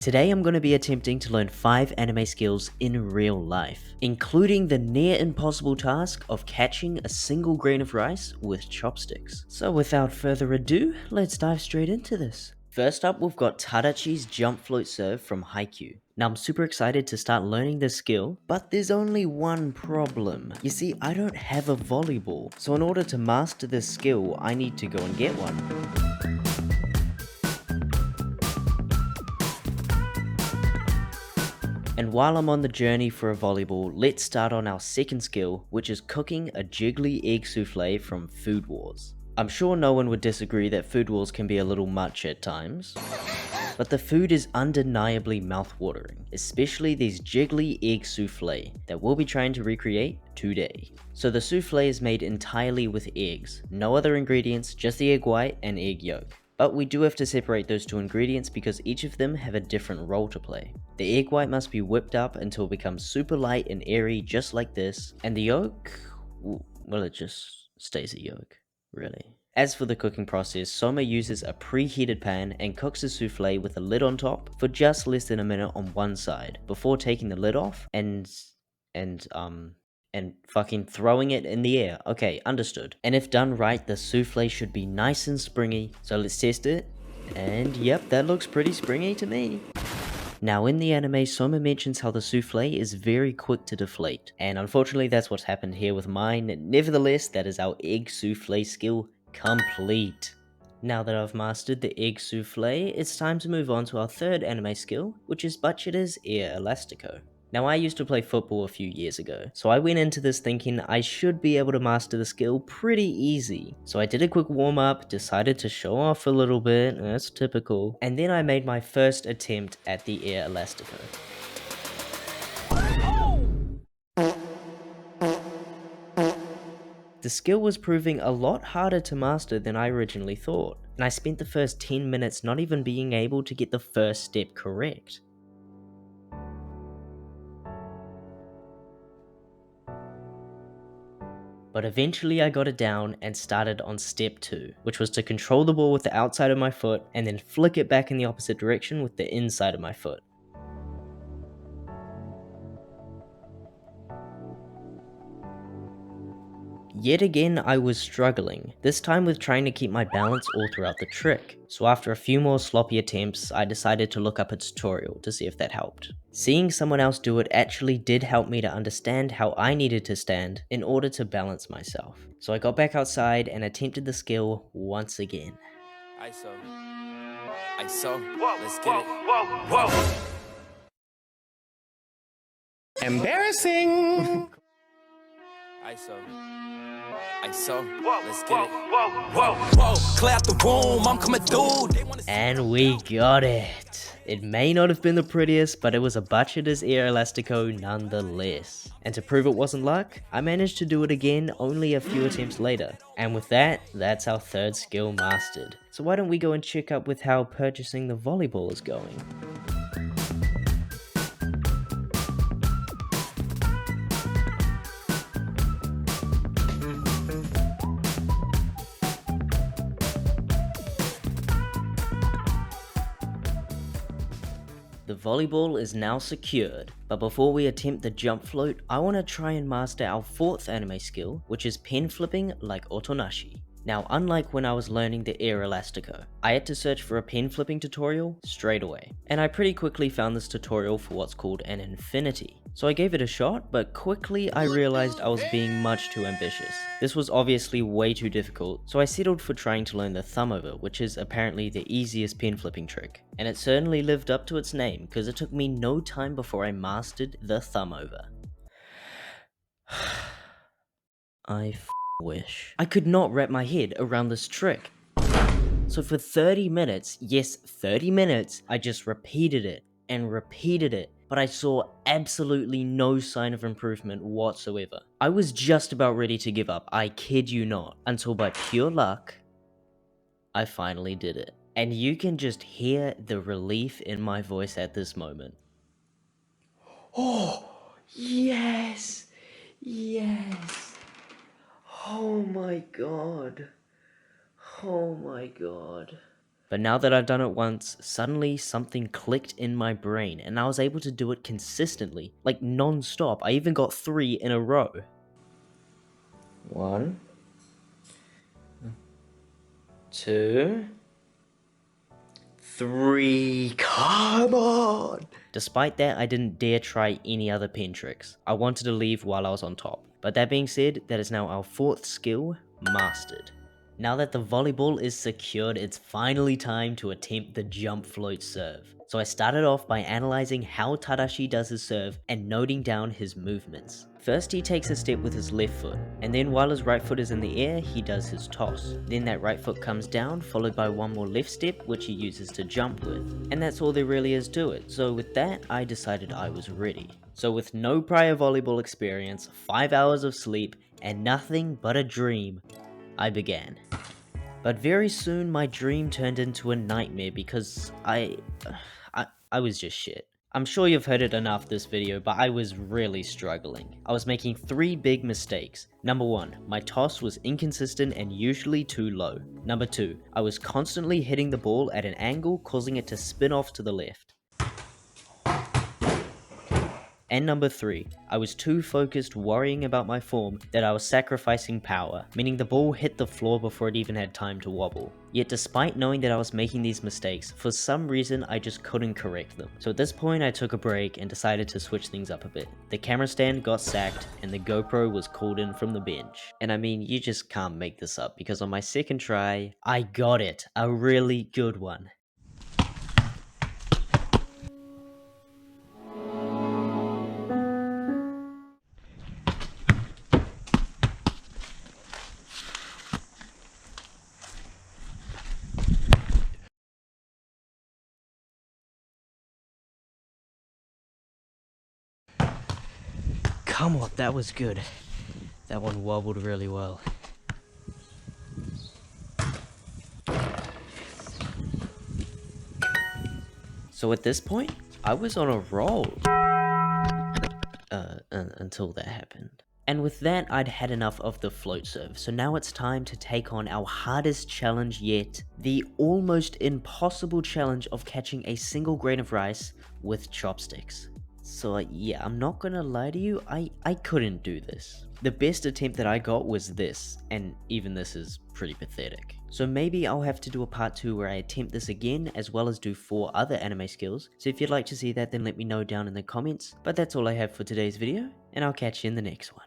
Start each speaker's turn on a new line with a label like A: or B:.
A: Today I'm going to be attempting to learn 5 anime skills in real life, including the near impossible task of catching a single grain of rice with chopsticks. So without further ado, let's dive straight into this. First up, we've got Tadachi's jump float serve from Haikyuu. Now I'm super excited to start learning this skill, but there's only one problem. You see, I don't have a volleyball, so in order to master this skill, I need to go and get one. And while I'm on the journey for a volleyball, let's start on our second skill, which is cooking a jiggly egg souffle from Food Wars. I'm sure no one would disagree that Food Wars can be a little much at times, but the food is undeniably mouth-watering, especially these jiggly egg souffle that we'll be trying to recreate today. So the souffle is made entirely with eggs, no other ingredients, just the egg white and egg yolk. But we do have to separate those two ingredients because each of them have a different role to play. The egg white must be whipped up until it becomes super light and airy, just like this, and the yolk, well, it just stays a yolk, really. As for the cooking process, Soma uses a preheated pan and cooks the souffle with a lid on top for just less than a minute on one side, before taking the lid off and fucking throwing it in the air. Okay, understood. And if done right, the souffle should be nice and springy. So let's test it. And yep, that looks pretty springy to me. Now in the anime, Soma mentions how the souffle is very quick to deflate. And unfortunately, that's what's happened here with mine. Nevertheless, that is our egg souffle skill complete. Now that I've mastered the egg souffle, it's time to move on to our third anime skill, which is Bute Elastico. Now I used to play football a few years ago, so I went into this thinking I should be able to master the skill pretty easy. So I did a quick warm up, decided to show off a little bit, that's typical, and then I made my first attempt at the air elastico. The skill was proving a lot harder to master than I originally thought, and I spent the first 10 minutes not even being able to get the first step correct. But eventually I got it down and started on step 2, which was to control the ball with the outside of my foot and then flick it back in the opposite direction with the inside of my foot. Yet again I was struggling, this time with trying to keep my balance all throughout the trick, so after a few more sloppy attempts I decided to look up a tutorial to see if that helped. Seeing someone else do it actually did help me to understand how I needed to stand in order to balance myself. So I got back outside and attempted the skill once again.
B: ISO, let's get it. Whoa.
C: Embarrassing!
B: ISO, let's get it. Whoa, clear out the room, I'm coming through.
A: And we got it. It may not have been the prettiest, but it was a Bute Elastico nonetheless. And to prove it wasn't luck, I managed to do it again only a few attempts later. And with that, that's our third skill mastered. So why don't we go and check up with how purchasing the volleyball is going. The volleyball is now secured, but before we attempt the jump float, I want to try and master our fourth anime skill, which is pen flipping like Otonashi. Now, unlike when I was learning the air elastico, I had to search for a pen flipping tutorial straight away, and I pretty quickly found this tutorial for what's called an infinity. So I gave it a shot, but quickly I realized I was being much too ambitious. This was obviously way too difficult, so I settled for trying to learn the thumb over, which is apparently the easiest pen flipping trick. And it certainly lived up to its name, because it took me no time before I mastered the thumb over. I wish. I could not wrap my head around this trick. So for 30 minutes, yes, 30 minutes, I just repeated it and repeated it, but I saw absolutely no sign of improvement whatsoever. I was just about ready to give up, I kid you not, until by pure luck, I finally did it. And you can just hear the relief in my voice at this moment.
C: Oh, yes! Yes! Oh my god. Oh my god.
A: But now that I've done it once, suddenly something clicked in my brain and I was able to do it consistently, like non-stop. I even got 3 in a row. 1, 2, 3, come on! Despite that, I didn't dare try any other pen tricks. I wanted to leave while I was on top. But that being said, that is now our 4th skill, mastered. Now that the volleyball is secured, it's finally time to attempt the jump float serve. So I started off by analyzing how Tadashi does his serve and noting down his movements. First he takes a step with his left foot, and then while his right foot is in the air, he does his toss. Then that right foot comes down, followed by one more left step, which he uses to jump with. And that's all there really is to it, so with that, I decided I was ready. So with no prior volleyball experience, 5 hours of sleep, and nothing but a dream, I began. But very soon my dream turned into a nightmare because I was just shit. I'm sure you've heard it enough this video, but I was really struggling. I was making 3 big mistakes. Number 1, my toss was inconsistent and usually too low. Number 2, I was constantly hitting the ball at an angle, causing it to spin off to the left. And number 3, I was too focused worrying about my form that I was sacrificing power, meaning the ball hit the floor before it even had time to wobble. Yet despite knowing that I was making these mistakes, for some reason I just couldn't correct them. So at this point I took a break and decided to switch things up a bit. The camera stand got sacked and the GoPro was called in from the bench. And I mean, you just can't make this up because on my second try, I got it, a really good one. Come on, that was good. That one wobbled really well. So at this point, I was on a roll. Until that happened. And with that, I'd had enough of the float serve, so now it's time to take on our hardest challenge yet, the almost impossible challenge of catching a single grain of rice with chopsticks. So yeah, I'm not gonna lie to you, I couldn't do this. The best attempt that I got was this, and even this is pretty pathetic. So maybe I'll have to do a part 2 where I attempt this again, as well as do 4 other anime skills. So if you'd like to see that, then let me know down in the comments. But that's all I have for today's video, and I'll catch you in the next one.